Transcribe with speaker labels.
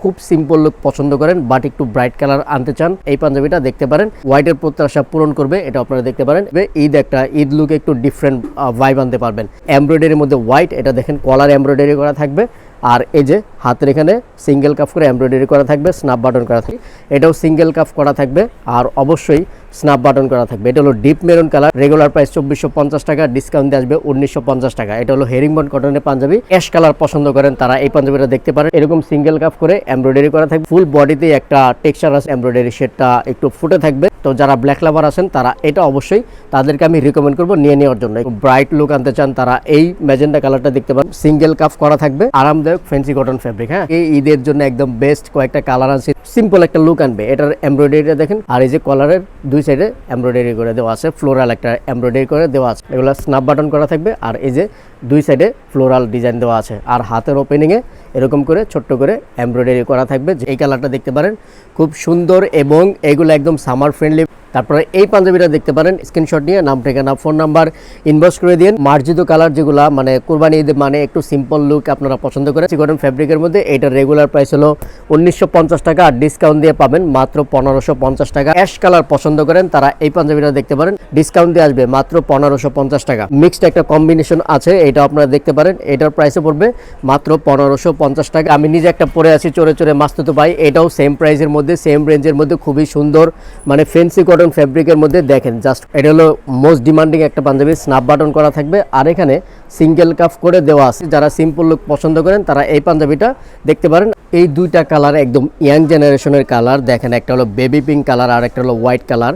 Speaker 1: খুব simple look পছন্দ করেন বাট একটু ব্রাইট কালার আনতে চান, এই পাঞ্জাবিটা দেখতে পারেন। হোয়াইটের প্রত্যাশা পূরণ করবে, এটা আপনারা দেখতে পারেন। ঈদ লুকে একটু ডিফারেন্ট ভাইব আনতে পারবেন। এমব্রয়ডারির মধ্যে হোয়াইট, এটা দেখেন কলার এমব্রয়ডারি করা থাকবে। আর এই যে হাতের এখানে সিঙ্গেল কাফ করে এমব্রয়ডারি করা থাকবে, স্ন্যাপ বাটন করা থাকবে, এটাও সিঙ্গেল কাফ করা থাকবে আর অবশ্যই স্ন্যাপ বাটন করা থাকবে। এটা হলো deep maroon colour, regular price 2450 টাকা, ডিসকাউন্ট দিয়ে আসবে 1950 টাকা। এটা হলো হেরিংবন কটনের পাঞ্জাবি। অ্যাশ কালার পছন্দ করেন তারা এই পাঞ্জাবিটা দেখতে পারেন। এরকম সিঙ্গেল কাফ করে এমব্রয়ডারি করা থাকবে, ফুল বডিতে একটা টেক্সচার আছে, এমব্রয়ডারি শেডটা একটু ফুটে থাকবে। তো যারা ব্ল্যাক লাভার আছেন তারা এটা অবশ্যই তাদেরকে আমি রিকমেন্ড করবো নিয়ে নেওয়ার জন্য। ব্রাইট লুক আনতে চান তারা এই ম্যাজেন্ডা কালারটা দেখতে পারেন, সিঙ্গেল কাফ করা থাকবে, আরামদায়ক ফ্যান্সি কটন ফ্যাব্রিক। হ্যাঁ, এই ঈদের জন্য একদম বেস্ট কয়েকটা কালার আছে, সিম্পল একটা লুক আনবে। এটার এমব্রয়ডারিটা দেখেন, আর এই যে কলারের দুই সাইডে এমব্রয়ডারি করে দেওয়া আছে, ফ্লোরাল একটা এমব্রয়ডারি করে দেওয়া আছে। এগুলো স্ন্যাপ বাটন করা থাকবে আর এই যে দুই সাইডে ফ্লোরাল ডিজাইন দেওয়া আছে। আর হাতের ওপেনিংয়ে এরকম করে ছোট্ট করে এমব্রয়ডারি করা থাকবে। এই কালারটা দেখতে পারেন, খুব সুন্দর এবং এগুলো একদম সামার ফ্রেন্ডলি। তারপরে এই পাঞ্জাবিটা দেখতে পারেন, স্ক্রিনশট নিয়ে নাম, ঠিকানা, ফোন নাম্বার ইনবক্স করে দিন। মার্জিত কালার যেগুলো মানে কুরবানি ঈদ মানে একটু সিম্পল লুক আপনারা পছন্দ করেন, কটন ফ্যাব্রিকের মধ্যে এটার রেগুলার প্রাইস হলো 1950 টাকা আর ডিসকাউন্ট দিয়ে পাবেন মাত্র 1550 টাকা। অ্যাশ কালার পছন্দ করেন তারা এই পাঞ্জাবিটা দেখতে পারেন, ডিসকাউন্ট দিয়ে আসবে মাত্র 1550 টাকা। মিক্সড একটা কম্বিনেশন আছে, এটা আপনারা দেখতে পারেন। এটার প্রাইসে পড়বে মাত্র 1550 টাকা। আমি নিজে একটা পরে আছি চোরে চোরে মাস্তুতো ভাই, এটাও সেম প্রাইসের মধ্যে, সেম রেঞ্জের মধ্যে, খুবই সুন্দর মানে ফ্যান্সি কটন ফ্যাব্রিকের মধ্যে। দেখেন জাস্ট, এটা হলো মোস্ট ডিমান্ডিং একটা পাঞ্জাবি, স্ন্যাপ বাটন করা থাকবে আর এখানে সিঙ্গেল কাফ করে দেওয়া আছে। যারা সিম্পল লুক পছন্দ করেন তারা এই পাঞ্জাবিটা দেখতে পারেন। এই দুইটা কালার একদম ইয়াং জেনারেশনের কালার। দেখেন, একটা হলো বেবি পিঙ্ক কালার আর একটা হলো হোয়াইট কালার।